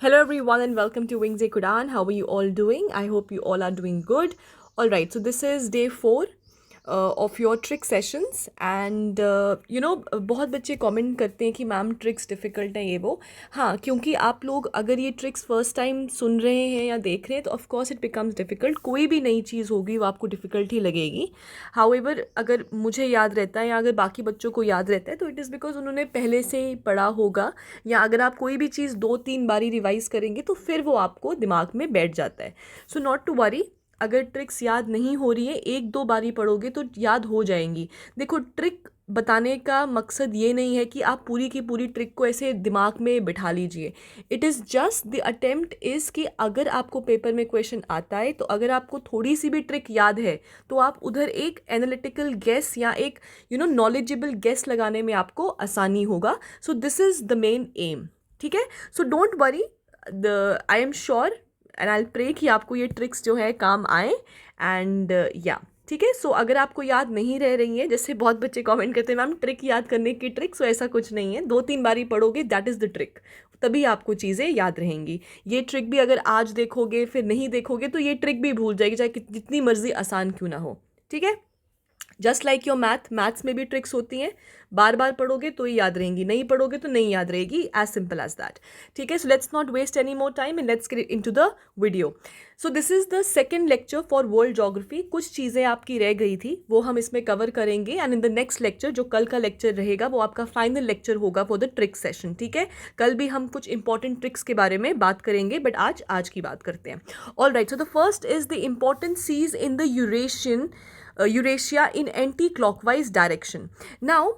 Hello everyone and welcome to Wings A Quran. How are you all doing? I hope you all are doing good. All right, so this is day 4 of your trick sessions and बहुत बच्चे comment करते हैं कि ma'am tricks difficult है ये वो. हाँ, क्योंकि आप लोग अगर ये ट्रिक्स फर्स्ट टाइम सुन रहे हैं या देख रहे हैं तो of course it becomes difficult. कोई भी नई चीज़ होगी वो आपको डिफ़िकल्ट ही लगेगी. हाउएवर अगर मुझे याद रहता है या अगर बाकी बच्चों को याद रहता है तो इट इज़ बिकॉज उन्होंने पहले से ही पढ़ा होगा, या अगर आप कोई भी चीज़ 2-3 बारी रिवाइज़ करेंगे तो फिर वो आपको दिमाग में बैठ जाता है. सो नॉट टू वरी, अगर ट्रिक्स याद नहीं हो रही है 1-2 बारी पढ़ोगे तो याद हो जाएंगी. देखो, ट्रिक बताने का मकसद ये नहीं है कि आप पूरी की पूरी ट्रिक को ऐसे दिमाग में बिठा लीजिए. It is just the attempt is कि अगर आपको पेपर में क्वेश्चन आता है तो अगर आपको थोड़ी सी भी ट्रिक याद है तो आप उधर एक एनालिटिकल गेस या एक नॉलेजेबल गेस लगाने में आपको आसानी होगा. So this is the main aim. ठीक है, so don't worry, I am sure and I pray कि आपको ये ट्रिक्स जो है काम आए. एंड या ठीक है, सो अगर आपको याद नहीं रह रही है, जैसे बहुत बच्चे कमेंट करते हैं मैम ट्रिक याद करने की ट्रिक, सो ऐसा कुछ नहीं है. 2-3 बारी पढ़ोगे दैट इज़ द ट्रिक, तभी आपको चीज़ें याद रहेंगी. ये ट्रिक भी अगर आज देखोगे फिर नहीं देखोगे तो ये ट्रिक भी भूल जाएगी, चाहे जितनी मर्जी आसान क्यों ना हो. ठीक है, जस्ट लाइक योर मैथ्स में भी ट्रिक्स होती हैं. बार बार पढ़ोगे तो ही याद रहेंगी, नहीं पढ़ोगे तो नहीं याद रहेगी. As simple as that. ठीक है, so let's not waste any more time and let's get into the video. So this is the second lecture for world geography. कुछ चीज़ें आपकी रह गई थी वो हम इसमें कवर करेंगे and in the next lecture, जो कल का लेक्चर रहेगा, वो आपका फाइनल लेक्चर होगा फॉर द ट्रिक सेशन. ठीक है, कल भी हम कुछ इंपॉर्टेंट ट्रिक्स के बारे में बात करेंगे, बट आज की बात करते हैं. All right, so the first is the important seas in the Eurasia in anti clockwise direction. Now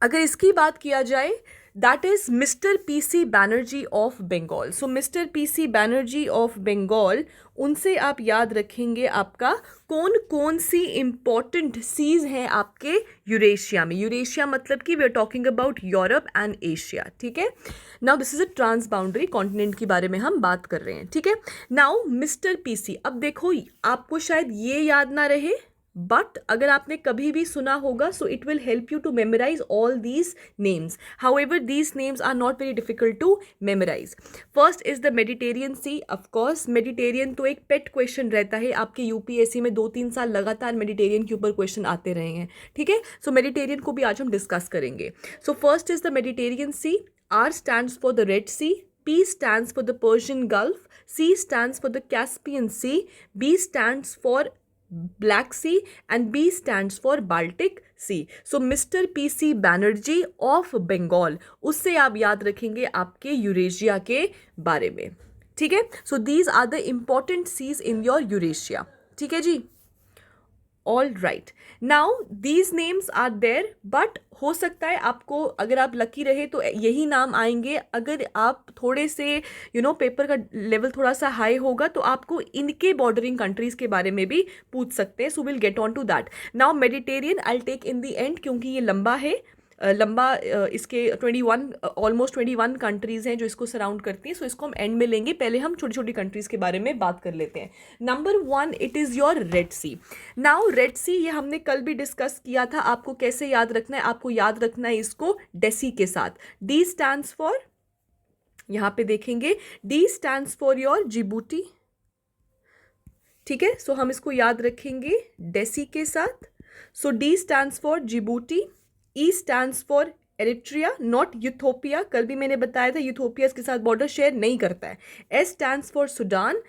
अगर इसकी बात किया जाए, that is mister PC Banerjee of Bengal. So mister PC Banerjee of Bengal, उनसे आप याद रखेंगे आपका कौन कौन सी इंपॉर्टेंट सीज हैं आपके यूरेशिया में. यूरेशिया मतलब कि we are talking about Europe and Asia. ठीक है, now this is a trans boundary continent के बारे में हम बात कर रहे हैं. ठीक है, नाउ मिस्टर पीसी, अब देखो आपको शायद ये याद ना रहे, बट अगर आपने कभी भी सुना होगा so it will help you to memorise all these names. However these names are not very difficult to memorise. First is the Mediterranean Sea. Of course Mediterranean तो एक पेट क्वेश्चन रहता है आपके यूपीएससी में. 2-3 साल लगातार मेडिटेरियन के ऊपर क्वेश्चन आते रहे हैं. ठीक है, सो मेडिटेरियन को भी आज हम डिस्कस करेंगे. So first is the Mediterranean Sea. R stands for the Red Sea. P stands for the Persian Gulf. C stands for the Caspian Sea. B stands for Black Sea and B stands for Baltic Sea. So Mr. P.C. Banerjee of Bengal, उससे आप याद रखेंगे आपके Eurasia के बारे में. ठीक है, so these are the important seas in your Eurasia. ठीक है जी. All right, now these names are there, but हो सकता है आपको, अगर आप लकी रहे तो यही नाम आएंगे. अगर आप थोड़े से पेपर का लेवल थोड़ा सा हाई होगा तो आपको इनके बॉर्डरिंग कंट्रीज़ के बारे में भी पूछ सकते हैं. So will get on to that. Now Mediterranean I take in the end, क्योंकि ये लंबा है. इसके 21 ऑलमोस्ट 21 कंट्रीज़ हैं जो इसको सराउंड करती हैं. सो इसको हम एंड में लेंगे. पहले हम छोटी छोटी कंट्रीज़ के बारे में बात कर लेते हैं. Number 1, it is your Red Sea. Now Red Sea, ये हमने कल भी डिस्कस किया था. आपको कैसे याद रखना है? आपको याद रखना है इसको डेसी के साथ. डी स्टैंड्स फॉर, यहाँ पे देखेंगे, D stands for your Djibouti. ठीक है, सो हम इसको याद रखेंगे डेसी के साथ. So D stands for Djibouti. E stands for Eritrea, not Ethiopia. कल भी मैंने बताया था यूथोपिया इसके साथ बॉर्डर शेयर नहीं करता है. S stands for Sudan.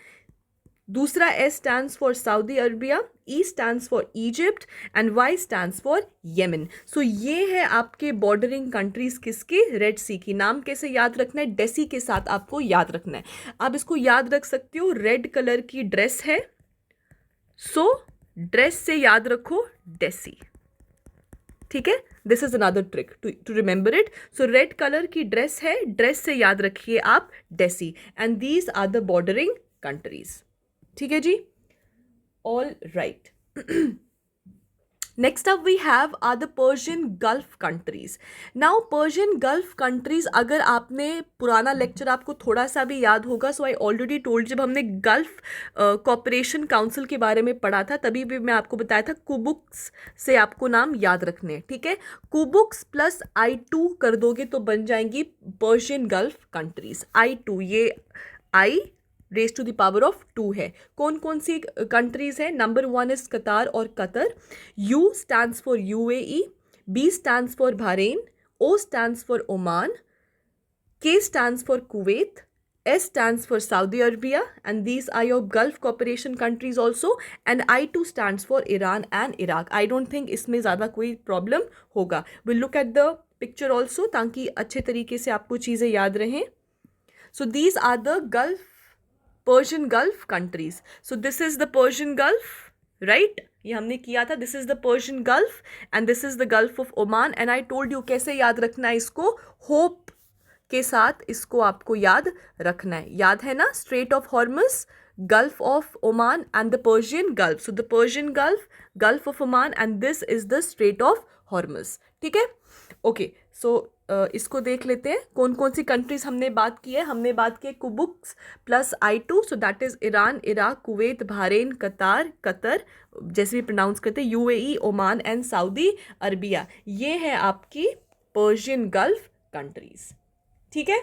दूसरा S stands for Saudi Arabia. E stands for Egypt and Y stands for Yemen. So ये है आपके बॉर्डरिंग कंट्रीज किसके? रेड सी की. नाम कैसे याद रखना है? डेसी के साथ आपको याद रखना है. आप इसको याद रख सकते हो, रेड कलर की ड्रेस है, सो ड्रेस से याद रखो डेसी. ठीक है, this is another trick to remember it. So red colour की ड्रेस है, ड्रेस से याद रखिए आप Daisy. And these are the bordering countries. ठीक है जी, all right. Next up we have are the Persian Gulf countries. Now Persian Gulf countries, अगर आपने पुराना लेक्चर आपको थोड़ा सा भी याद होगा, सो आई ऑलरेडी टोल्ड, जब हमने गल्फ कॉपरेशन काउंसिल के बारे में पढ़ा था तभी भी मैं आपको बताया था कुबुक्स से आपको नाम याद रखने हैं, ठीक है। कुबुक्स प्लस I2 कर दोगे तो बन जाएंगी पर्शियन गल्फ कंट्रीज। I2, ये I raise to the power of 2 है। कौन कौन सी कंट्रीज है? नंबर 1 इज कतार और Qatar, U stands for UAE, B stands for Bahrain, O stands for Oman, K stands for Kuwait, S stands for Saudi Arabia, and these are your Gulf Cooperation countries also, and I2 stands for Iran and Iraq. I don't think इसमें ज़्यादा कोई problem होगा. We'll look at the picture also ताकि अच्छे तरीके से आपको चीज़ें याद रहें. So these are the Persian Gulf countries. So this is the Persian Gulf, right? ये हमने किया था. This is the Persian Gulf and this is the Gulf of Oman, and I told you कैसे याद रखना है इसको. Hope के साथ इसको आपको याद रखना है. याद है ना? Strait of Hormuz, Gulf of Oman and the Persian Gulf. So the Persian Gulf, Gulf of Oman, and this is the Strait of Hormuz. ठीक है, ओके. सो इसको देख लेते हैं कौन कौन सी कंट्रीज हमने बात की है. हमने बात की है कुबुक्स plus I2, so that is Iran, Iraq, Kuwait, Bahrain, Qatar, Qatar, जैसे भी प्रोनाउंस करते हैं, UAE, Oman and Saudi Arabia. ये है आपकी पर्शियन गल्फ कंट्रीज. ठीक है,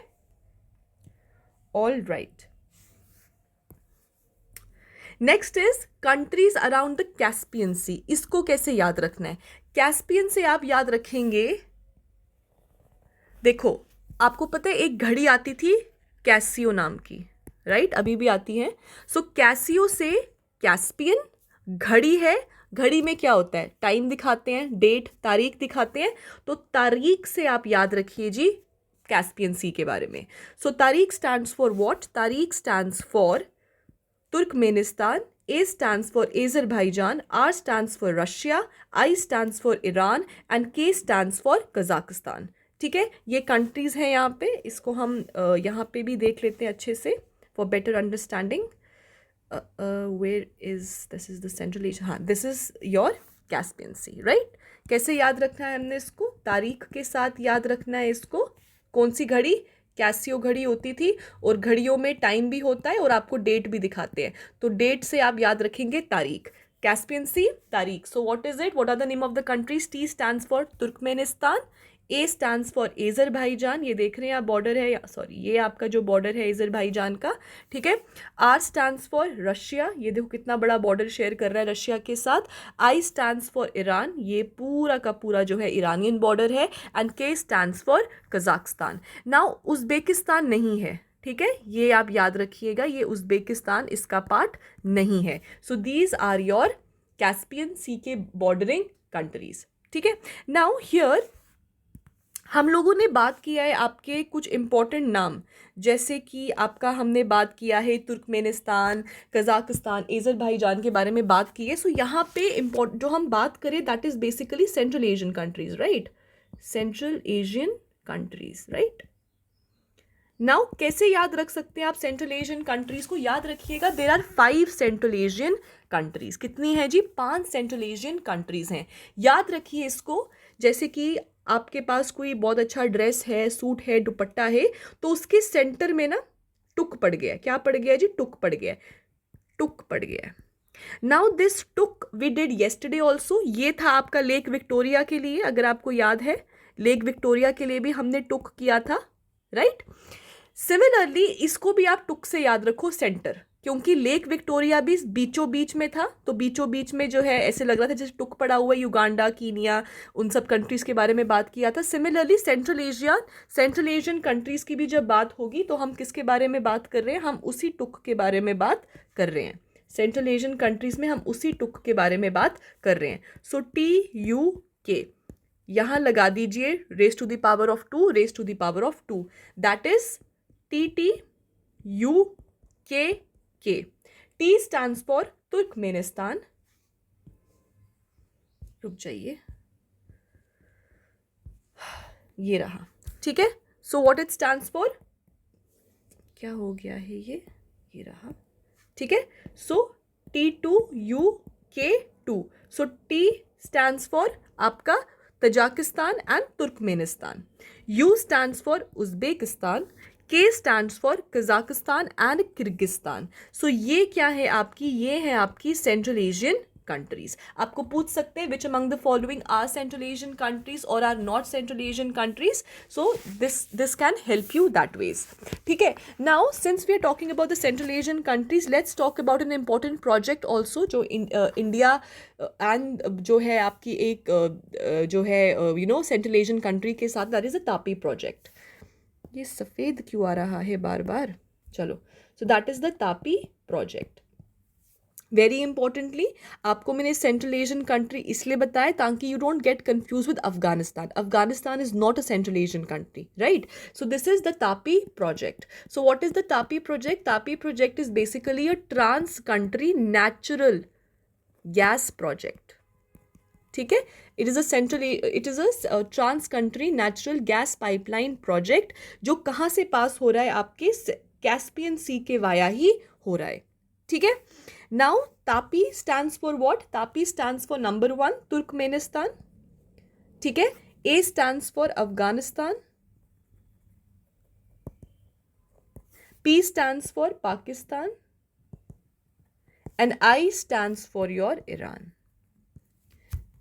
all right. Next is countries around the Caspian Sea. इसको कैसे याद रखना है? कैस्पियन से आप याद रखेंगे, देखो आपको पता है एक घड़ी आती थी कैसियो नाम की, राइट? अभी भी आती है. सो कैसियो से कैस्पियन, घड़ी है, घड़ी में क्या होता है? टाइम दिखाते हैं, डेट, तारीख दिखाते हैं. तो तारीख से आप याद रखिए जी कैस्पियन सी के बारे में. सो तारीख स्टैंड्स फॉर व्हाट? तारीख stands for Turkmenistan, A stands for Azerbaijan, R stands for Russia, I stands for Iran and K stands for Kazakhstan. ठीक है, ये कंट्रीज हैं यहाँ पे. इसको हम यहाँ पे भी देख लेते हैं अच्छे से for better understanding. Where is this? Is the Central Asia. हाँ, this is your Caspian Sea, right? कैसे याद रखना है हमने इसको? तारीख के साथ याद रखना है इसको. कौन सी घड़ी? कैसियो घड़ी होती थी, और घड़ियों में टाइम भी होता है और आपको डेट भी दिखाते हैं. तो डेट से आप याद रखेंगे तारीख. कैस्पियन सी, तारीख. So what is it? What are the name of the countries? T stands for Turkmenistan, A stands for Azerbaijan, ये देख रहे हैं आप बॉर्डर है, सॉरी ये आपका जो बॉर्डर है एजरबाईजान का, ठीक है. R स्टैंड्स फॉर रशिया, ये देखो कितना बड़ा बॉर्डर शेयर कर रहा है रशिया के साथ. I स्टैंड्स फॉर ईरान, ये पूरा का पूरा जो है ईरानियन बॉर्डर है. And K stands for Kazakhstan. Now Uzbekistan नहीं है, ठीक है, ये आप याद रखिएगा, ये उज्बेकिस्तान इसका पार्ट नहीं है. So these are your Caspian Sea के बॉर्डरिंग कंट्रीज. ठीक है, नाउ हियर हम लोगों ने बात किया है आपके कुछ इंपॉर्टेंट नाम, जैसे कि आपका हमने बात किया है तुर्कमेनिस्तान, कजाकिस्तान, एजरबाईजान के बारे में बात की है. सो यहाँ पे इम्पोर्टेंट जो हम बात करें that is basically central Asian countries, right? Central Asian countries, right? Now कैसे याद रख सकते हैं आप सेंट्रल एशियन कंट्रीज को? याद रखिएगा there are 5 central Asian countries. कितनी है जी? 5 सेंट्रल एशियन कंट्रीज हैं. याद रखिए इसको. जैसे कि आपके पास कोई बहुत अच्छा ड्रेस है, सूट है, दुपट्टा है, तो उसके सेंटर में ना टुक पड़ गया. क्या पड़ गया जी? टुक पड़ गया. टुक पड़ गया. Now this took we did yesterday also. ये था आपका लेक विक्टोरिया के लिए, अगर आपको याद है. लेक विक्टोरिया के लिए भी हमने टुक किया था, राइट? सिमिलरली इसको भी आप टुक से याद रखो, सेंटर, क्योंकि लेक विक्टोरिया भी बीचों बीच में था. तो बीचों बीच में जो है ऐसे लग रहा था जैसे टुक पड़ा हुआ है. युगांडा, कीनिया, उन सब कंट्रीज के बारे में बात किया था. सिमिलरली सेंट्रल एशियन कंट्रीज की भी जब बात होगी तो हम किसके बारे में बात कर रहे हैं? हम उसी टुक के बारे में बात कर रहे हैं. सेंट्रल एशियन कंट्रीज में हम उसी टुक के बारे में बात कर रहे हैं. सो TUK यहाँ लगा दीजिए, raise to the power of 2, raise to the power of 2, that is TTUKK. T stands for Turkmenistan. रुक जाइए, ये रहा, ठीक है. So what it stands for? क्या हो गया है ये रहा, ठीक है. So T2UK K2. So T stands for आपका Tajikistan and Turkmenistan. U stands for Uzbekistan. K stands for Kazakhstan and Kyrgyzstan. So ये क्या है आपकी, ये है आपकी सेंट्रल एशियन कंट्रीज. आपको पूछ सकते हैं which among the following are Central Asian countries और are not Central Asian countries. So this can help you that ways. ठीक है. Now since we are talking about the Central Asian countries, let's talk about an important project also जो India and जो है आपकी एक जो है you know Central Asian country के साथ, that is a TAPI project. ये सफ़ेद क्यों आ रहा है बार बार. चलो, so that is the TAPI project. Very importantly आपको मैंने सेंट्रल एशियन कंट्री इसलिए बताया ताकि you don't get confuse with Afghanistan. Afghanistan is not a central Asian country, right. So this is the TAPI project. So what is the TAPI project? TAPI project is basically a trans country natural gas project. ठीक है. It is a trans country natural gas pipeline project जो कहाँ से पास हो रहा है, आपके Caspian Sea के वाया ही हो रहा है. ठीक है. Now TAPI stands for what? TAPI stands for number 1 Turkmenistan. ठीक है. A stands for Afghanistan. P stands for Pakistan and I stands for your Iran.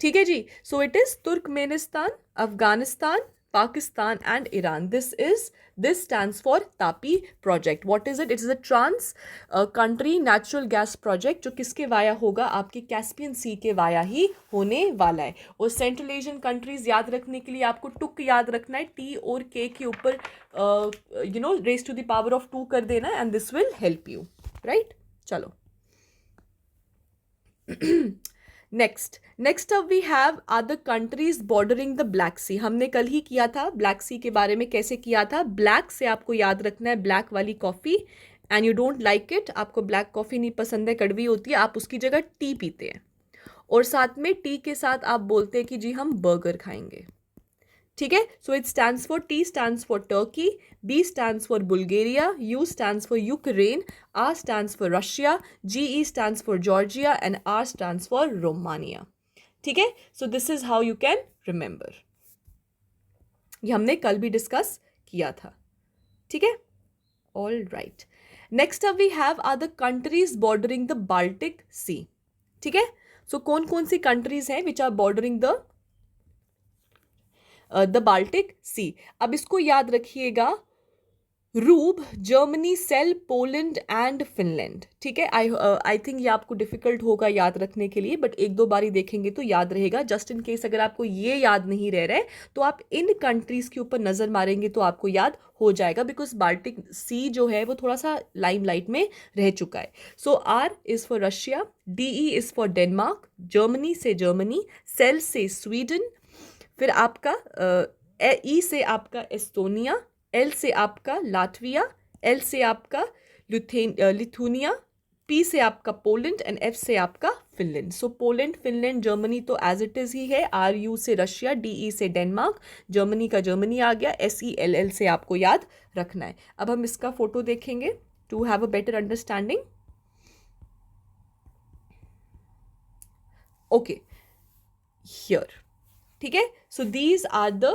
ठीक है जी. So it is Turkmenistan, Afghanistan, Pakistan and Iran. This stands for TAPI project. What is it? It is a trans country natural gas project जो किसके via होगा? आपके Caspian Sea के via ही होने वाला है. और सेंट्रल एशियन कंट्रीज याद रखने के लिए आपको टुक याद रखना है. टी और के के ऊपर you know raise to the power of 2 कर देना है and this will help you, right. चलो, next up we have other countries bordering the Black Sea. हमने कल ही किया था ब्लैक सी के बारे में. कैसे किया था? ब्लैक से आपको याद रखना है ब्लैक वाली coffee and you don't like it. आपको ब्लैक कॉफ़ी नहीं पसंद है, कड़वी होती है, आप उसकी जगह टी पीते हैं और साथ में टी के साथ आप बोलते हैं कि जी हम बर्गर खाएंगे. ठीक है. So it stands for, T stands for Turkey, B stands for Bulgaria, U stands for Ukraine, R stands for Russia, G E stands for Georgia and R stands for Romania. ठीक है. So this is how you can remember. ये हमने कल भी discuss किया था. ठीक है. All right. Next up we have are the countries bordering the Baltic Sea. ठीक है. सो कौन कौन सी कंट्रीज हैं which are bordering the Baltic Sea. अब इसको याद रखिएगा. Rub, Germany, sell, Poland and Finland. ठीक है. आई थिंक ये आपको डिफिकल्ट होगा याद रखने के लिए, बट एक दो बारी देखेंगे तो याद रहेगा. जस्ट इन केस अगर आपको ये याद नहीं रह रहा है तो आप इन कंट्रीज के ऊपर नजर मारेंगे तो आपको याद हो जाएगा, बिकॉज बाल्टिक सी जो है वो थोड़ा सा लाइमलाइट में रह चुका है. So R is for Russia, D E is for Denmark, Germany से जर्मनी, सेल से स्वीडन, फिर आपका ई से आपका एस्टोनिया, एल से आपका लाटविया, एल से आपका लिथुनिया, पी से आपका पोलैंड एंड एफ से आपका फिनलैंड. सो पोलैंड, फिनलैंड, जर्मनी तो एज इट इज ही है. आर यू से रशिया, डी ई से डेनमार्क, जर्मनी का जर्मनी आ गया, एस ई एल एल से आपको याद रखना है. अब हम इसका फोटो देखेंगे to have a better understanding. Okay, here. ठीक है. So these are the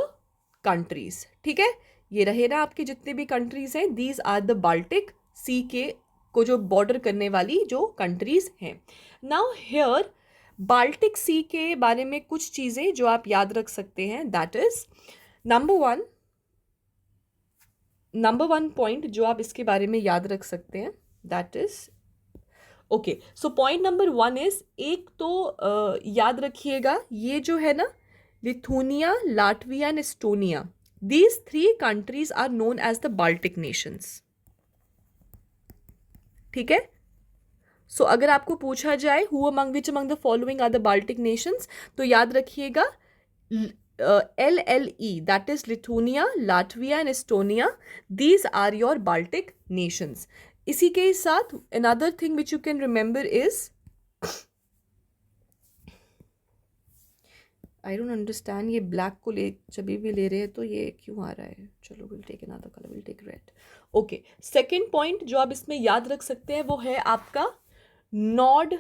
countries. ठीक है. ये रहे ना आपके जितने भी कंट्रीज हैं, दीज आर द बाल्टिक सी के को जो बॉर्डर करने वाली जो कंट्रीज हैं. नाउ हियर बाल्टिक सी के बारे में कुछ चीज़ें जो आप याद रख सकते हैं. That is number one point जो आप इसके बारे में याद रख सकते हैं. That is okay. So point number 1 is, एक तो याद रखिएगा ये जो है ना Lithuania, Latvia and Estonia, these 3 countries are known as the Baltic nations. ठीक है. सो अगर आपको पूछा जाए which among the following are the Baltic nations, तो याद रखिएगा LLE, that is Lithuania, Latvia and Estonia. These are your Baltic nations. इसी के साथ another thing which you can remember is, I don't understand, ये ब्लैक को जब भी ले रहे हैं तो ये क्यों आ रहा है. चलो, will take another colour, will take red. Okay. Second point जो आप इसमें याद रख सकते हैं वो है आपका नॉर्ड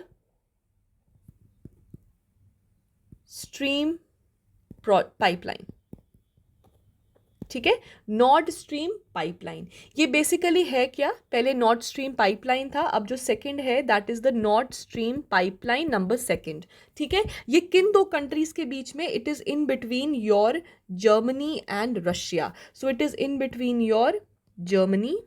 स्ट्रीम पाइपलाइन, ठीक है, नॉर्थ स्ट्रीम पाइपलाइन। ये बेसिकली है क्या, पहले नॉर्थ स्ट्रीम पाइपलाइन था, अब जो सेकंड है that is the north stream pipeline number second, ठीक है। ये किन दो कंट्रीज के बीच में, it is in between your Germany and Russia, so it is in between your Germany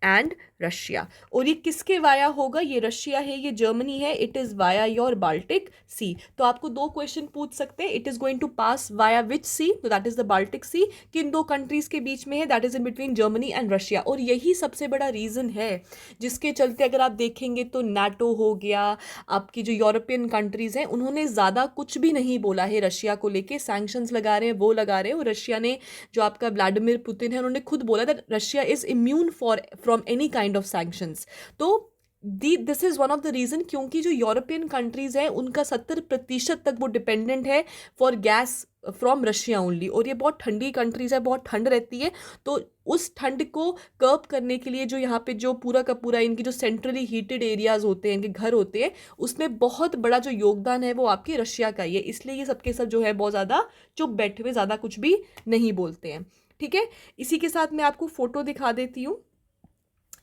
and Russia. और ये किसके वाया होगा, ये रशिया है, ये जर्मनी है, it is via your Baltic Sea. तो आपको दो क्वेश्चन पूछ सकते हैं, it is going to pass via which sea, तो that is the Baltic Sea, किन दो कंट्रीज के बीच में है, that is in between Germany and Russia. और यही सबसे बड़ा रीजन है जिसके चलते अगर आप देखेंगे तो नाटो हो गया, आपकी जो यूरोपियन कंट्रीज हैं उन्होंने ज़्यादा कुछ भी नहीं बोला है रशिया को लेके, सैंक्शंस लगा रहे हैं, वो लगा रहे हैं। और रशिया ने, जो आपका व्लादिमीर पुतिन है, उन्होंने खुद बोला that Russia is immune from any kind of sanctions. तो this is one of the reason, क्योंकि जो यूरोपियन कंट्रीज हैं उनका 70% तक वो डिपेंडेंट है for gas from Russia only. और ये बहुत ठंडी कंट्रीज है, बहुत ठंड रहती है, तो उस ठंड को कर्ब करने के लिए जो यहाँ पे जो पूरा का पूरा इनकी जो सेंट्रली हीटेड एरियाज होते हैं, इनके घर होते हैं, उसमें बहुत बड़ा जो योगदान है वो आपके रशिया का ही है। इसलिए ये सबके सब जो है बहुत ज़्यादा चुप बैठे हुए, ज़्यादा कुछ भी नहीं बोलते हैं, ठीक है। इसी के साथ मैं आपको फोटो दिखा देती हूँ।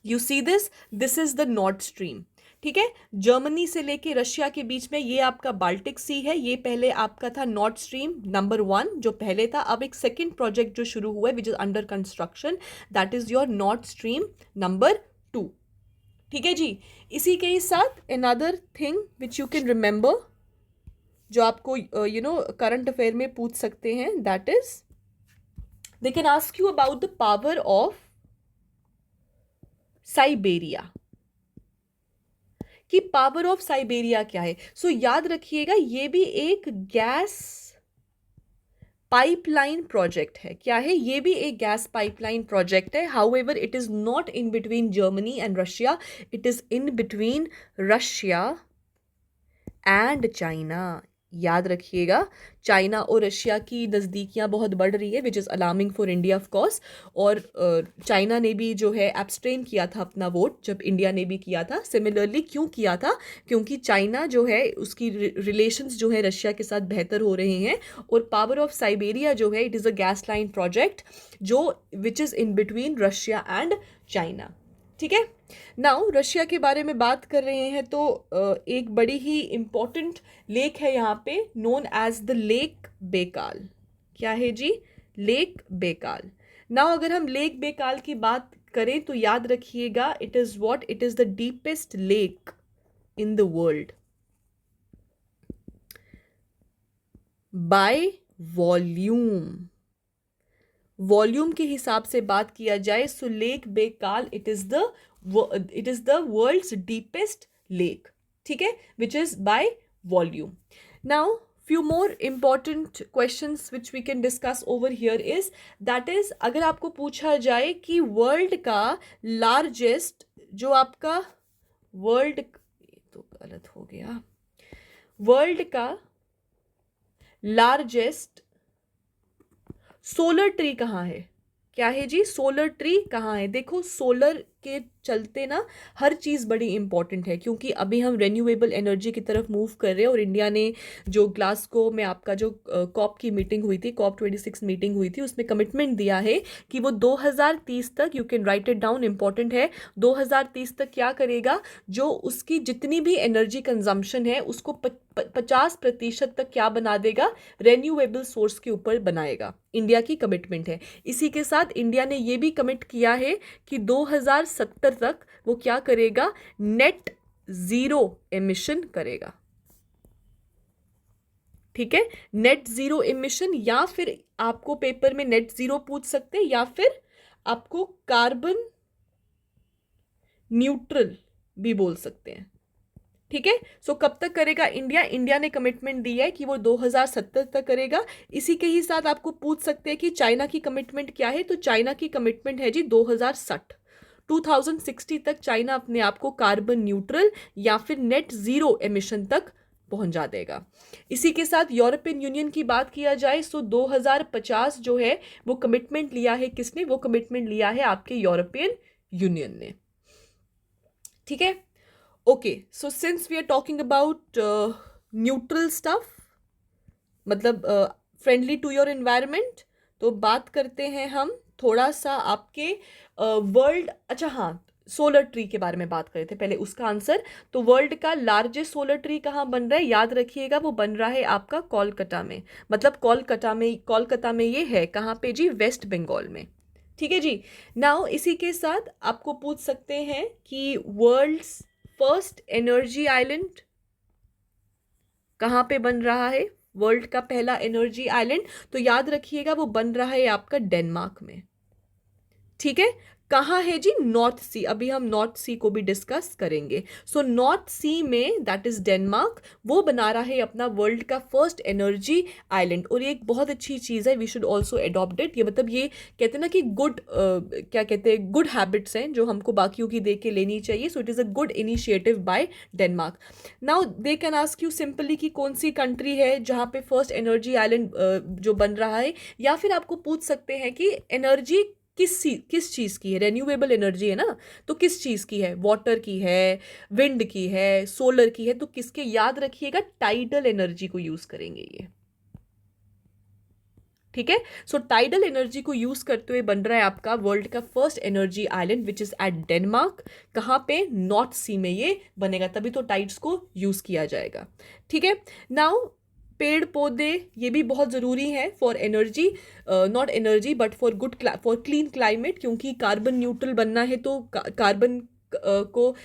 You see this is the north stream, ठीक है। जर्मनी से लेके रशिया के बीच में ये आपका बाल्टिक सी है, ये पहले आपका था नॉर्थ स्ट्रीम नंबर 1 जो पहले था। अब एक सेकंड प्रोजेक्ट जो शुरू हुआ है which is under construction, that is your north stream number 2, ठीक है जी। इसी के ही साथ another thing which you can remember, जो आपको यू नो करंट अफेयर में पूछ सकते हैं, that is they can ask you about the power of Siberia, कि पावर ऑफ साइबेरिया क्या है। सो याद रखिएगा ये भी एक गैस पाइपलाइन प्रोजेक्ट है। क्या है, ये भी एक गैस पाइपलाइन प्रोजेक्ट है। However it is not in between Germany and Russia, it is in between Russia and China. याद रखिएगा, चाइना और रशिया की नज़दीकियां बहुत बढ़ रही है, which is alarming for India of course. और चाइना ने भी जो है एब्सटेन किया था अपना वोट, जब इंडिया ने भी किया था सिमिलरली। क्यों किया था, क्योंकि चाइना जो है उसकी रिलेशंस जो है रशिया के साथ बेहतर हो रहे हैं। और पावर ऑफ साइबेरिया जो है, it is a gas line project जो which is in between Russia and China, ठीक है। नाउ रशिया के बारे में बात कर रहे हैं तो एक बड़ी ही इंपॉर्टेंट लेक है यहाँ पे, known as the Lake Baikal. क्या है जी, लेक बेकाल। नाउ अगर हम लेक बेकाल की बात करें तो याद रखिएगा, it is what, it is the deepest lake in the world by volume. Volume के हिसाब से बात किया जाए, so lake Baikal it is the world's deepest lake, ठीक है, which is by volume. Now few more important questions which we can discuss over here is that is, अगर आपको पूछा जाए कि वर्ल्ड का लार्जेस्ट, जो आपका वर्ल्ड, ये तो गलत हो गया, वर्ल्ड का लार्जेस्ट सोलर ट्री कहाँ है। क्या है जी, सोलर ट्री कहाँ है। देखो सोलर के चलते ना हर चीज़ बड़ी इंपॉर्टेंट है, क्योंकि अभी हम रेन्यूएबल एनर्जी की तरफ मूव कर रहे हैं। और इंडिया ने जो ग्लासगो में आपका जो कॉप की मीटिंग हुई थी, COP 26 मीटिंग हुई थी, उसमें कमिटमेंट दिया है कि वो 2030 तक, you can write it down, important है, 2030 तक क्या करेगा, जो उसकी जितनी भी एनर्जी कंजम्पशन है उसको 50% तक क्या बना देगा, रेन्यूएबल सोर्स के ऊपर बनाएगा। इंडिया की कमिटमेंट है। इसी के साथ इंडिया ने ये भी कमिट किया है कि 2070 तक वो क्या करेगा, नेट जीरो एमिशन करेगा, ठीक है, नेट जीरो एमिशन। या फिर आपको पेपर में नेट जीरो पूछ सकते हैं, या फिर आपको कार्बन न्यूट्रल भी बोल सकते हैं, ठीक है। सो कब तक करेगा इंडिया, इंडिया ने कमिटमेंट दी है कि वो 2070 तक करेगा। इसी के ही साथ आपको पूछ सकते हैं कि चाइना की कमिटमेंट क्या है, तो चाइना की कमिटमेंट है जी 2060 तक चाइना अपने आप को कार्बन न्यूट्रल या फिर नेट जीरो एमिशन तक पहुंचा देगा। इसी के साथ यूरोपियन यूनियन की बात किया जाए, सो 2050 जो है वो कमिटमेंट लिया है किसने, वो कमिटमेंट लिया है आपके यूरोपियन यूनियन ने, ठीक है। Okay, so since we are talking about neutral stuff, मतलब फ्रेंडली टू योर एनवायरनमेंट। तो बात करते हैं हम थोड़ा सा आपके वर्ल्ड, अच्छा हाँ, सोलर ट्री के बारे में बात कर रहे थे पहले, उसका आंसर। तो वर्ल्ड का लार्जेस्ट सोलर ट्री कहाँ बन रहा है, याद रखिएगा, वो बन रहा है आपका कोलकाता में। मतलब कोलकाता में ये है कहाँ पे जी, वेस्ट बंगाल में। ठीक है जी। नाउ इसी के साथ आपको पूछ सकते हैं कि वर्ल्ड्स फर्स्ट एनर्जी आइलैंड कहाँ पे बन रहा है, वर्ल्ड का पहला एनर्जी आइलैंड। तो याद रखिएगा वो बन रहा है आपका डेनमार्क में। ठीक है, कहाँ है जी, नॉर्थ सी। अभी हम नॉर्थ सी को भी डिस्कस करेंगे। सो नॉर्थ सी में, दैट इज डेनमार्क, वो बना रहा है अपना वर्ल्ड का फर्स्ट एनर्जी आइलैंड। और ये एक बहुत अच्छी चीज़ है, we should also adopt it. ये मतलब ये कहते हैं ना कि गुड, क्या कहते हैं, गुड हैबिट्स हैं जो हमको बाकियों की देख के लेनी चाहिए। सो it is a good initiative by Denmark. Now they can ask you simply कि कौन सी कंट्री है जहाँ पे फर्स्ट एनर्जी आइलैंड जो बन रहा है। या फिर आपको पूछ सकते हैं कि एनर्जी किस चीज़ की है, रेन्यूएबल एनर्जी है ना, तो किस चीज़ की है, वाटर की है, विंड की है, सोलर की है, तो किसके, याद रखिएगा टाइडल एनर्जी को यूज़ करेंगे ये। ठीक है, सो टाइडल एनर्जी को यूज करते हुए बन रहा है आपका वर्ल्ड का first energy island which is at Denmark. कहाँ पे, नॉर्थ सी में ये बनेगा, तभी तो टाइड्स को यूज किया जाएगा। ठीक है, नाउ पेड़ पौधे ये भी बहुत ज़रूरी है for energy, not energy but for clean climate, क्योंकि कार्बन न्यूट्रल बनना है तो कार्बन को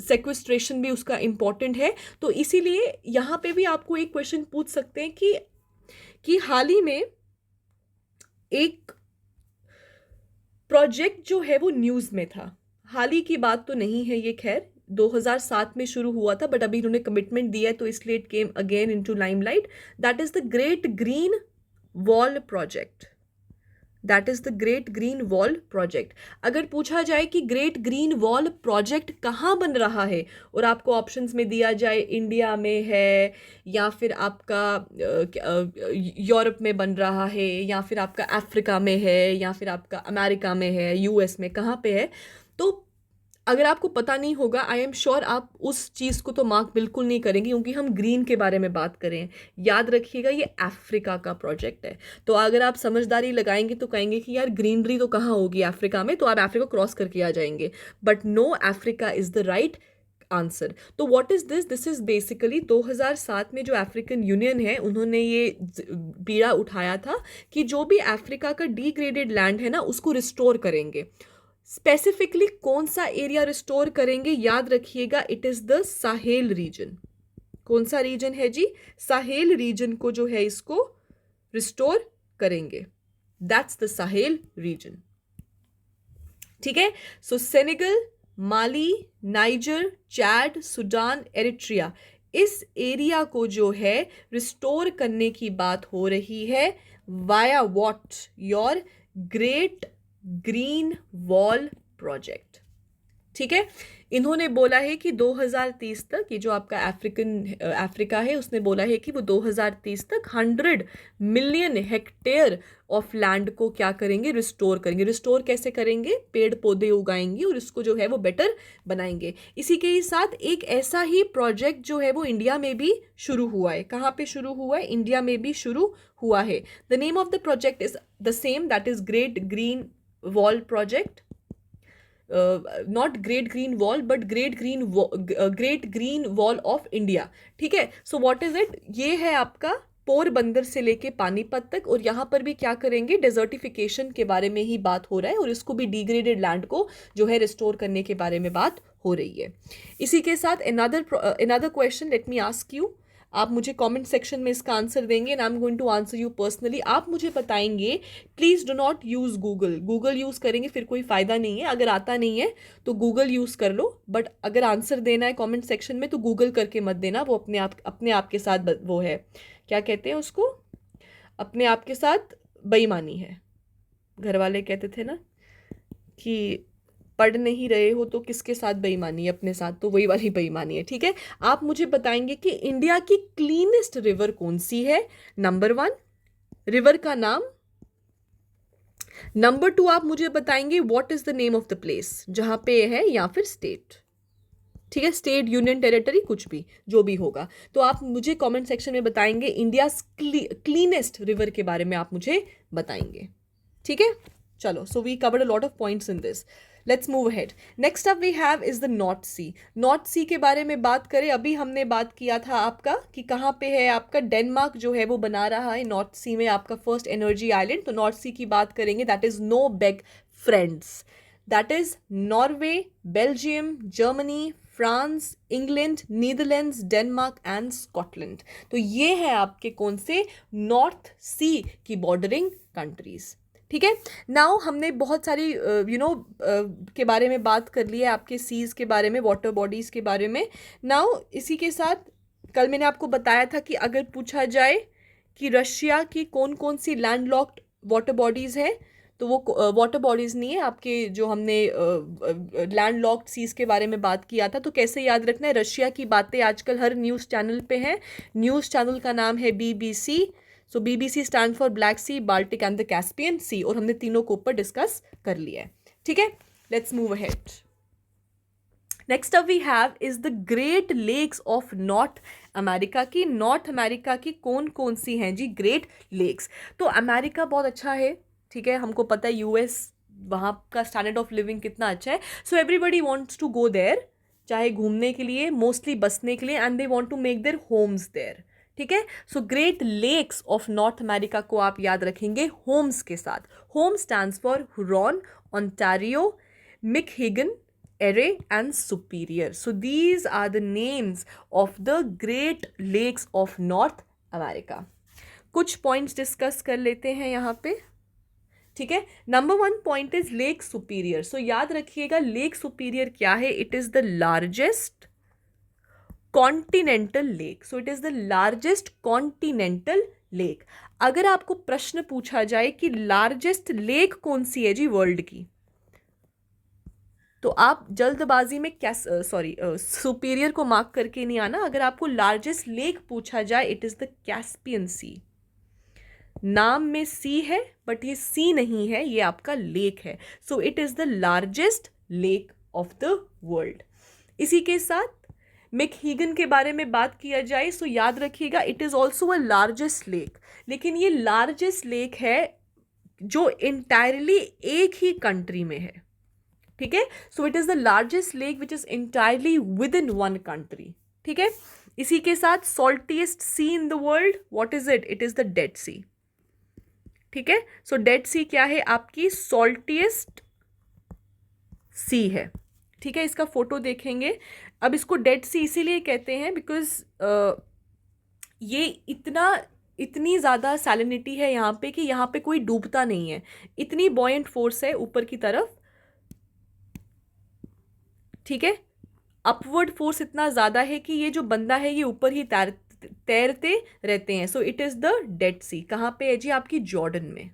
सेक्वेस्ट्रेशन भी उसका इम्पॉर्टेंट है। तो इसीलिए यहाँ पे भी आपको एक क्वेश्चन पूछ सकते हैं कि हाल ही में एक प्रोजेक्ट जो है वो न्यूज़ में था, हाल ही की बात तो नहीं है ये, खैर 2007 में शुरू हुआ था, बट अभी इन्होंने कमिटमेंट दिया है तो इसलिए it came again into limelight. That is the great green wall project. That is the great green wall project. अगर पूछा जाए कि ग्रेट ग्रीन वॉल प्रोजेक्ट कहाँ बन रहा है, और आपको ऑप्शंस में दिया जाए इंडिया में है, या फिर आपका यूरोप में बन रहा है, या फिर आपका अफ्रीका में है, या फिर आपका अमेरिका में है, यूएस में, कहाँ पे है, तो अगर आपको पता नहीं होगा, आई एम श्योर आप उस चीज़ को तो मार्क बिल्कुल नहीं करेंगे, क्योंकि हम ग्रीन के बारे में बात करें। याद रखिएगा ये अफ्रीका का प्रोजेक्ट है। तो अगर आप समझदारी लगाएंगे तो कहेंगे कि यार ग्रीनरी तो कहाँ होगी अफ्रीका में, तो आप अफ्रीका क्रॉस करके आ जाएंगे। But no, Africa is the right answer. तो what is this, this is basically 2007 में जो अफ्रीकन यूनियन है उन्होंने ये बीड़ा उठाया था कि जो भी अफ्रीका का डिग्रेडेड लैंड है ना उसको रिस्टोर करेंगे। स्पेसिफिकली कौन सा एरिया रिस्टोर करेंगे, याद रखिएगा it is the Sahel region. कौन सा रीजन है जी, साहेल रीजन को जो है इसको रिस्टोर करेंगे। That's the Sahel region. ठीक है, सो सेनेगल, माली, नाइजर, चैड, सूडान, एरिट्रिया, इस एरिया को जो है रिस्टोर करने की बात हो रही है via what, your great green wall project. ठीक है, इन्होंने बोला है कि 2030 तक, ये जो आपका अफ्रीका है उसने बोला है कि वो 2030 तक 100 मिलियन हेक्टेयर ऑफ लैंड को क्या करेंगे, रिस्टोर करेंगे। रिस्टोर कैसे करेंगे, पेड़ पौधे उगाएंगे और इसको जो है वो बेटर बनाएंगे। इसी के ही साथ एक ऐसा ही प्रोजेक्ट जो है वो इंडिया में भी शुरू हुआ है। कहाँ पे शुरू हुआ है, इंडिया में भी शुरू हुआ है। The name of the project is the same, that is great green wall project. Not great green wall but great green wall of India. ठीक है, सो व्हाट इज इट, ये है आपका पोरबंदर से लेके पानीपत तक, और यहाँ पर भी क्या करेंगे, डेजर्टिफिकेशन के बारे में ही बात हो रहा है, और इसको भी डिग्रेडेड लैंड को जो है रिस्टोर करने के बारे में बात हो रही है। इसी के साथ another question let me ask you. आप मुझे कमेंट सेक्शन में इसका आंसर देंगे and I am going to answer you personally. आप मुझे बताएंगे, please do not use Google. Google use करेंगे फिर कोई फ़ायदा नहीं है। अगर आता नहीं है तो गूगल यूज़ कर लो, बट अगर आंसर देना है कमेंट सेक्शन में तो गूगल करके मत देना। वो अपने आप के साथ वो है, क्या कहते हैं उसको, अपने आप के साथ बेईमानी है। घर वाले कहते थे ना कि पढ़ नहीं रहे हो तो किसके साथ बेईमानी, अपने साथ, तो वही वाली बेईमानी है। ठीक है, आप मुझे बताएंगे कि इंडिया की क्लीनेस्ट रिवर कौन सी है, नंबर 1 रिवर का नाम। नंबर 2 आप मुझे बताएंगे what is the name of the place, जहां पे है या फिर स्टेट। ठीक है, स्टेट, यूनियन टेरिटरी, कुछ भी, जो भी होगा। तो आप मुझे कमेंट सेक्शन में बताएंगे इंडिया क्लीनेस्ट रिवर के बारे में आप मुझे बताएंगे। ठीक है, चलो, so we covered a lot of points in this. Let's move ahead. Next up we have is the North Sea. North Sea के बारे में बात करें, अभी हमने बात किया था आपका कि कहाँ पे है आपका, डेनमार्क जो है वो बना रहा है नॉर्थ सी में आपका फर्स्ट एनर्जी आइलैंड। तो नॉर्थ सी की बात करेंगे, that is no beg friends, that is Norway, Belgium, Germany, France, England, Netherlands, Denmark and Scotland. तो ये है आपके कौन से नॉर्थ सी की बॉर्डरिंग कंट्रीज। ठीक है, नाउ हमने बहुत सारी के बारे में बात कर ली है, आपके सीज के बारे में, वाटर बॉडीज के बारे में। नाउ इसी के साथ कल मैंने आपको बताया था कि अगर पूछा जाए कि रशिया की कौन कौन सी लैंडलॉक्ड वाटर बॉडीज है, तो वो वाटर बॉडीज नहीं है आपके, जो हमने लैंडलॉक्ड सीज के बारे में बात किया था। तो कैसे याद रखना है, रशिया की बातें आजकल हर न्यूज़ चैनल पे हैं। न्यूज़ चैनल का नाम है BBC। So BBC stand for Black Sea, Baltic and the Caspian Sea, और हमने तीनों को ऊपर डिस्कस कर लिया है। ठीक है, let's move ahead. Next up we have is the Great Lakes of North America की। नॉर्थ अमेरिका की कौन कौन सी हैं जी ग्रेट लेक्स? तो अमेरिका बहुत अच्छा है, ठीक है, हमको पता है US वहाँ का स्टैंडर्ड ऑफ लिविंग कितना अच्छा है। So everybody wants to go there, चाहे घूमने के लिए, मोस्टली बसने के लिए, and they want to make their homes there. ठीक है, so Great Lakes of North America को आप याद रखेंगे होम्स के साथ। Home stands for Huron, Ontario, Michigan, Erie and Superior. So these are the names of the Great Lakes of North America. कुछ points discuss कर लेते हैं यहाँ पे। ठीक है, number 1 point is Lake Superior. So याद रखिएगा लेक सुपीरियर क्या है, it is the largest continental lake. So it is the largest continental lake. अगर आपको प्रश्न पूछा जाए कि लार्जेस्ट लेक कौन सी है जी वर्ल्ड की, तो आप जल्दबाजी में सुपीरियर को मार्क करके नहीं आना। अगर आपको लार्जेस्ट लेक पूछा जाए, इट इज द कैस्पियन सी। नाम में सी है बट ये सी नहीं है, ये आपका लेक है। So it is the largest lake of the world. इसी के साथ मिकहिगन के बारे में बात किया जाए, सो याद रखिएगा it is also a largest lake, लेकिन ये लार्जेस्ट लेक है जो इंटायरली एक ही कंट्री में है। ठीक है, so it is the largest lake which is entirely within one country. ठीक है, इसी के साथ saltiest sea in the world, what is it? It is the Dead Sea. ठीक है, सो डेड सी क्या है? आपकी सॉल्टीएस्ट सी है। ठीक है, इसका फोटो देखेंगे। अब इसको डेड सी इसीलिए कहते हैं बिकॉज ये इतनी ज़्यादा सैलिनिटी है यहाँ पे कि यहाँ पे कोई डूबता नहीं है, इतनी बॉयंट फोर्स है ऊपर की तरफ। ठीक है, अपवर्ड फोर्स इतना ज़्यादा है कि ये जो बंदा है ये ऊपर ही तैरते रहते हैं। So it is the Dead Sea. कहाँ पे है जी? आपकी जॉर्डन में।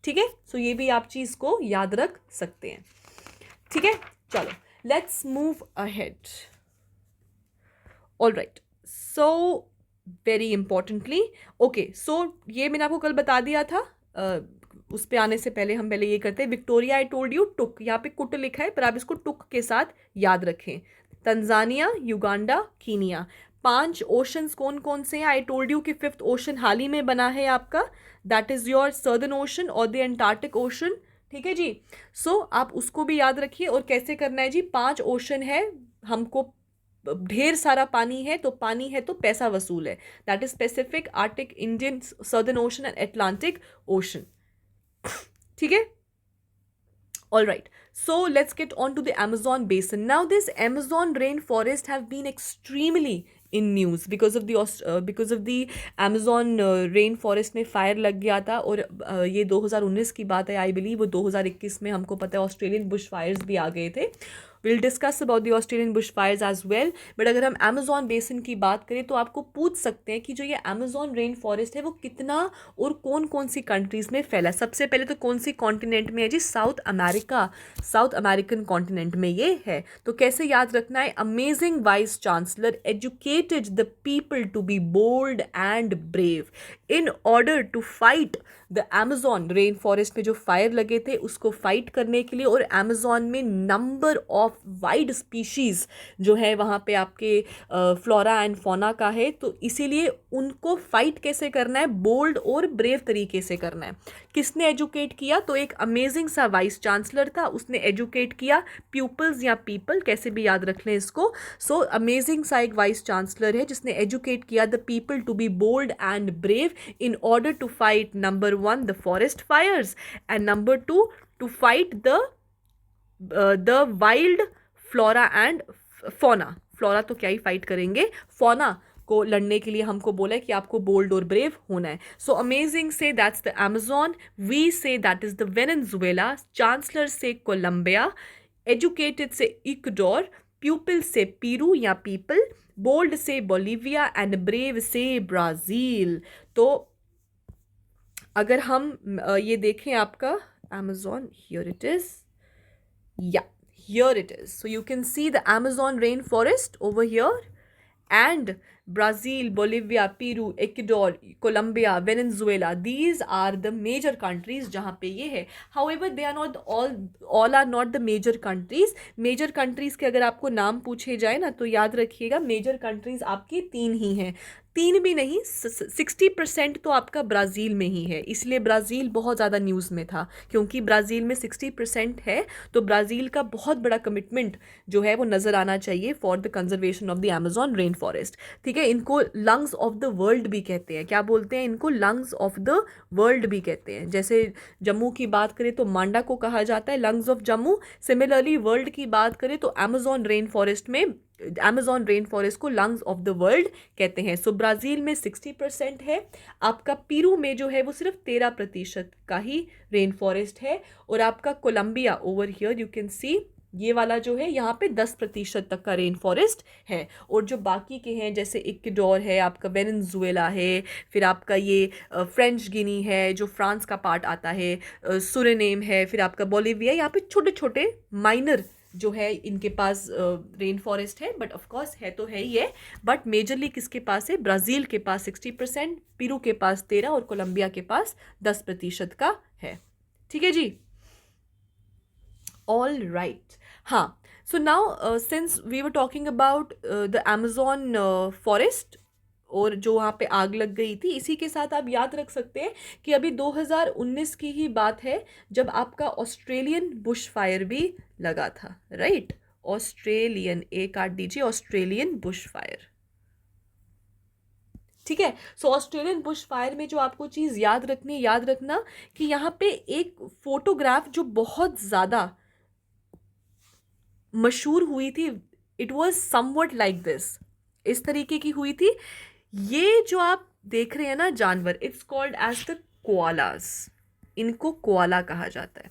ठीक है, सो ये भी आप चीज़ को याद रख सकते हैं। ठीक है, चलो let's move ahead. All right, so very importantly, okay, so ये मैंने आपको कल बता दिया था। उस पे आने से पहले हम पहले ये करते हैं। Victoria, I told you took, यहाँ पे कुट लिखा है पर आप इसको टुक के साथ याद रखें। Tanzania, Uganda, Kenya. 5 ओशंस कौन कौन से हैं? आई टोल्ड यू कि 5th ओशन हाल ही में बना है आपका, that is your southern ocean और द एंटार्क्टिक ओशन। ठीक है जी, सो आप उसको भी याद रखिए। और कैसे करना है जी? 5 ओशन है, हमको ढेर सारा पानी है, तो पानी है तो पैसा वसूल है। That is Pacific, Arctic, Indian, southern ocean and Atlantic ocean. ठीक है, all right, so let's get on to the Amazon basin. Now this Amazon rainforest have been extremely in news because of the Amazon rainforest में fire लग गया था। और ये 2019 की बात है, आई बिलीव। वो 2021 में हमको पता है ऑस्ट्रेलियन बुश फायर्स भी आ गए थे। Will discuss about the Australian bush fires as well. But अगर हम अमेजॉन बेसिन की बात करें तो आपको पूछ सकते हैं कि जो ये अमेजॉन रेन फॉरेस्ट है वो कितना और कौन कौन सी कंट्रीज़ में फैला। सबसे पहले तो कौन सी कॉन्टिनेंट में है जी? South America, South American continent में ये है। तो कैसे याद रखना है? Amazing vice chancellor educated the people to be bold and brave in order to fight the Amazon rain forest में जो फायर लगे थे उसको फाइट करने के लिए, और अमेजोन में नंबर ऑफ वाइड स्पीशीज़ जो है वहाँ पे आपके फ्लोरा एंड फौना का है, तो इसीलिए उनको फाइट कैसे करना है, बोल्ड और ब्रेव तरीके से करना है। किसने एजुकेट किया, तो एक अमेजिंग सा वाइस चांसलर था, उसने एजुकेट किया प्यूपल्स या पीपल, कैसे भी याद रख लें इसको। सो अमेजिंग सा एक वाइस चांसलर है जिसने एजुकेट किया the people to be bold and brave in order to fight number 1 the forest fires and number 2 to fight the wild flora and fauna. Flora तो क्या ही फाइट करेंगे, fauna को लड़ने के लिए हमको बोला है कि आपको बोल्ड और ब्रेव होना है। सो अमेजिंग से दैट्स द अमेजोन, वी से that is the Venezuela, chancellor से कोलंबिया, एजुकेटेड से इक्वाडोर, प्यूपिल से पेरू या पीपल, बोल्ड से बोलिविया एंड ब्रेव से ब्राज़ील। तो अगर हम ये देखें आपका अमेजोन, हियर इट इज, या here it is, so you can see the Amazon rain forest over here and Brazil, Bolivia, Peru, Ecuador, Colombia, Venezuela, these are the major countries जहाँ पे ये है। However, they are not all are not the major countries. Major countries के अगर आपको नाम पूछे जाए ना तो याद रखिएगा major countries आपकी 3 ही हैं, 3 भी नहीं, 60% तो आपका ब्राज़ील में ही है, इसलिए ब्राज़ील बहुत ज़्यादा न्यूज़ में था, क्योंकि ब्राज़ील में 60% है, तो ब्राज़ील का बहुत बड़ा कमिटमेंट जो है वो नज़र आना चाहिए for the conservation of the Amazon rain forest. ठीक है, इनको लंग्स ऑफ द वर्ल्ड भी कहते हैं, क्या बोलते हैं इनको, लंग्स ऑफ द वर्ल्ड भी कहते हैं। जैसे जम्मू की बात करें तो मांडा को कहा जाता है lungs of Jammu, similarly world की बात करें तो अमेजोन रेन फॉरेस्ट में, अमेजोन रेन फॉरेस्ट को लंग्स ऑफ द वर्ल्ड कहते हैं। सो ब्राज़ील में 60% है, आपका पेरू में जो है वो सिर्फ 13% का ही रेन फॉरेस्ट है, और आपका Colombia over here you can see, ये वाला जो है यहाँ पे 10% तक का रेन फॉरेस्ट है, और जो बाकी के हैं जैसे इक्वाडोर है, आपका वेनेजुएला है, फिर आपका ये फ्रेंच गिनी है जो फ्रांस का पार्ट आता है, सुरिनेम है, फिर आपका बोलिविया, यहाँ पे छोटे छोटे माइनर जो है इनके पास रेन फॉरेस्ट है, बट ऑफ कोर्स है तो है ही है, बट मेजरली किसके पास है, ब्राज़ील के पास 60%, पेरू के पास 13% और कोलंबिया के पास 10% का है। ठीक है जी, ऑल राइट। हाँ, so now since we were talking about the Amazon forest और जो वहाँ पे आग लग गई थी, इसी के साथ आप याद रख सकते हैं कि अभी 2019 की ही बात है जब आपका ऑस्ट्रेलियन बुश फायर भी लगा था, राइट। ऑस्ट्रेलियन, ए काट दीजिए, ऑस्ट्रेलियन बुश फायर। ठीक है, सो ऑस्ट्रेलियन बुश फायर में जो आपको चीज़ याद रखना कि यहाँ पे एक फोटोग्राफ जो बहुत ज़्यादा मशहूर हुई थी, it was somewhat like this, इस तरीके की हुई थी। ये जो आप देख रहे हैं ना जानवर, it's called as the koalas, इनको कोआला कहा जाता है।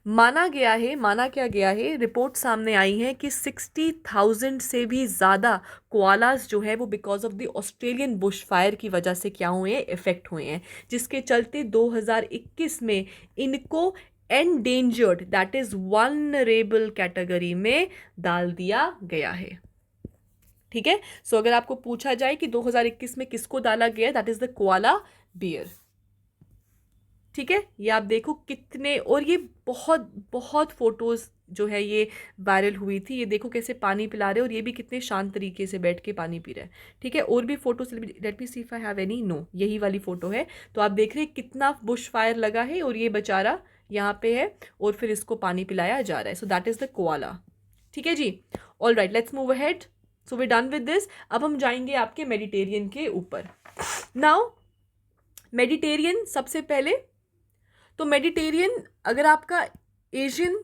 माना क्या गया है, रिपोर्ट सामने आई है कि 60,000 से भी ज़्यादा कोआलास जो है वो because of the Australian Bush fire की वजह से क्या हुए हैं, इफेक्ट हुए हैं, जिसके चलते 2021 में इनको endangered, that is vulnerable category में डाल दिया गया है। ठीक है, सो अगर आपको पूछा जाए कि 2021 में किसको डाला गया, that is the koala bear. ठीक है, ये आप देखो कितने, और ये बहुत बहुत फोटोज जो है ये वायरल हुई थी, ये देखो कैसे पानी पिला रहे हैं, और ये भी कितने शांत तरीके से बैठ के पानी पी रहे हैं। ठीक है, और भी photos, let me see if I have any, no, यही वाली फोटो है। तो आप देख रहे हैं कितना बुश फायर लगा है, और ये बेचारा यहाँ पे है और फिर इसको पानी पिलाया जा रहा है। So that is the koala. ठीक है जी, all right, let's move ahead. So we done with this. अब हम जाएंगे आपके मेडिटेरियन के ऊपर। नाउ मेडिटेरियन सबसे पहले, तो मेडिटेरियन अगर आपका एशियन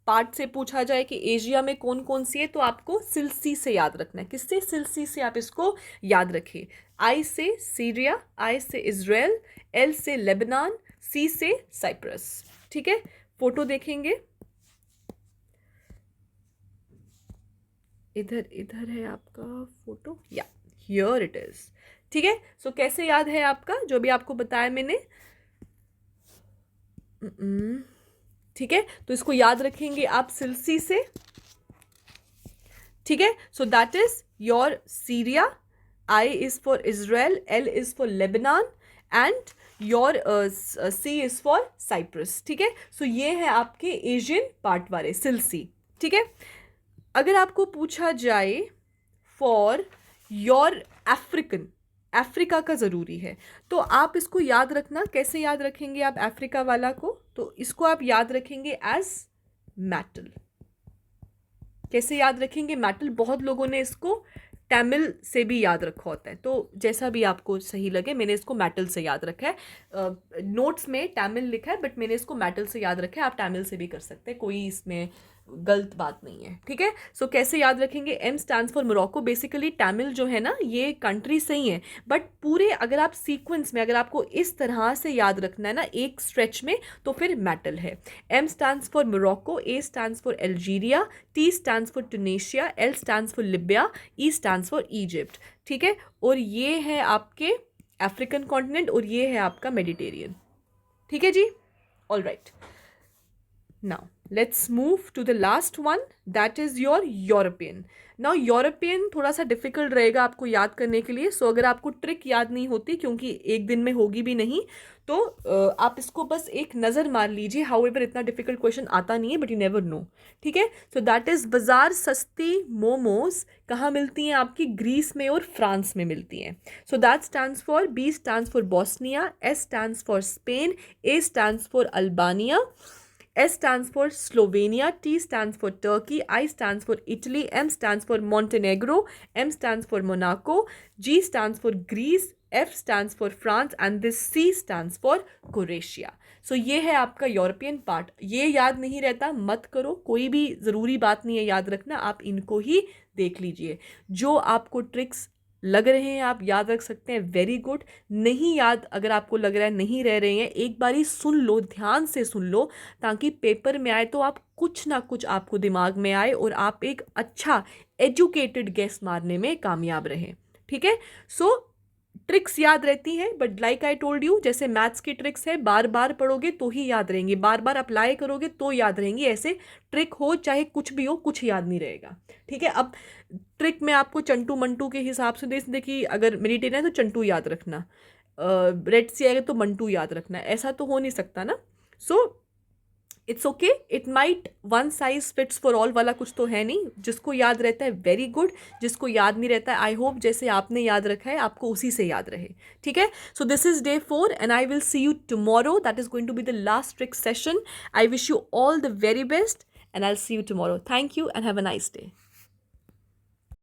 पार्ट से पूछा जाए कि एशिया में कौन कौन सी है, तो आपको सिलसी से याद रखना है। किससे, सिलसी से आप इसको याद रखिए। आई से सीरिया, आई से इजराइल, एल से लेबनान, सी से साइप्रस। ठीक है, फोटो देखेंगे, इधर है आपका फोटो, या हियर इट इज। ठीक है, सो कैसे याद है आपका, जो भी आपको बताया मैंने। ठीक है, तो इसको याद रखेंगे आप सिलसी से। ठीक है, so that is your Syria, I is for Israel, L is for Lebanon, and your C is for Cyprus, ठीक है। सो ये है आपके एशियन पार्ट वाले सिल सी, ठीक है। अगर आपको पूछा जाए फॉर योर अफ्रीकन, अफ्रीका का ज़रूरी है, तो आप इसको याद रखना। कैसे याद रखेंगे आप अफ्रीका वाला को? तो इसको आप याद रखेंगे एज मैटल। कैसे याद रखेंगे? मैटल। बहुत लोगों ने इसको तमिल से भी याद रखा होता है, तो जैसा भी आपको सही लगे, मैंने इसको मेटल से याद रखा है। नोट्स में तमिल लिखा है बट मैंने इसको मेटल से याद रखा है। आप तमिल से भी कर सकते हैं, कोई इसमें गलत बात नहीं है, ठीक है। सो कैसे याद रखेंगे? M stands for Morocco. Basically Tamil जो है ना, ये कंट्री सही है, बट पूरे अगर आप सीक्वेंस में, अगर आपको इस तरह से याद रखना है ना एक स्ट्रेच में, तो फिर मेटल है। M stands for Morocco, A stands for Algeria, T stands for Tunisia, L stands for Libya, E stands for Egypt, ठीक है। और ये है आपके अफ्रीकन कॉन्टिनेंट और ये है आपका मेडिटेरियन, ठीक है जी। All right, now let's move to the last one, that is your European. Now European थोड़ा सा डिफिकल्ट रहेगा आपको याद करने के लिए। सो अगर आपको ट्रिक याद नहीं होती, क्योंकि एक दिन में होगी भी नहीं, तो आप इसको बस एक नज़र मार लीजिए। हाउएवर इतना डिफिकल्ट क्वेश्चन आता नहीं है, बट यू नेवर नो, ठीक है। सो दैट इज बाजार सस्ती मोमोज कहाँ मिलती हैं? आपकी ग्रीस में और फ्रांस में मिलती हैं। So that stands for, B stands for Bosnia, S stands for Spain, A stands for Albania, S stands for Slovenia, T stands for Turkey, I stands for Italy, M stands for Montenegro, M stands for Monaco, G stands for Greece, F stands for France and this C stands for Croatia. So ये है आपका European part. ये याद नहीं रहता, मत करो, कोई भी ज़रूरी बात नहीं है याद रखना, आप इनको ही देख लीजिए। जो आपको ट्रिक्स लग रहे हैं आप याद रख सकते हैं, वेरी गुड। नहीं याद अगर आपको लग रहा है नहीं रह रहे हैं, एक बारी सुन लो, ध्यान से सुन लो, ताकि पेपर में आए तो आप कुछ ना कुछ आपको दिमाग में आए और आप एक अच्छा एजुकेटेड गेस मारने में कामयाब रहें, ठीक है। सो ट्रिक्स याद रहती हैं, but like I told you, जैसे मैथ्स की ट्रिक्स है, बार बार पढ़ोगे तो ही याद रहेंगे, बार बार अप्लाई करोगे तो याद रहेंगी। ऐसे ट्रिक हो चाहे कुछ भी हो, कुछ याद नहीं रहेगा, ठीक है। अब ट्रिक में आपको चंटू मंटू के हिसाब से देखिए, अगर मेडिटेरियन है तो चंटू याद रखना, रेड सी आएगा तो मंटू याद रखना, ऐसा तो हो नहीं सकता ना। So it's okay, it might one size fits for all वाला कुछ तो है नहीं। जिसको याद रहता है वेरी गुड, जिसको याद नहीं रहता है आई होप जैसे आपने याद रखा है आपको उसी से याद रहे, ठीक है। So this is day 4 and I will see you tomorrow, that is going to be the last trick session. I wish you all the very best and I will see you tomorrow. Thank you and have a nice day.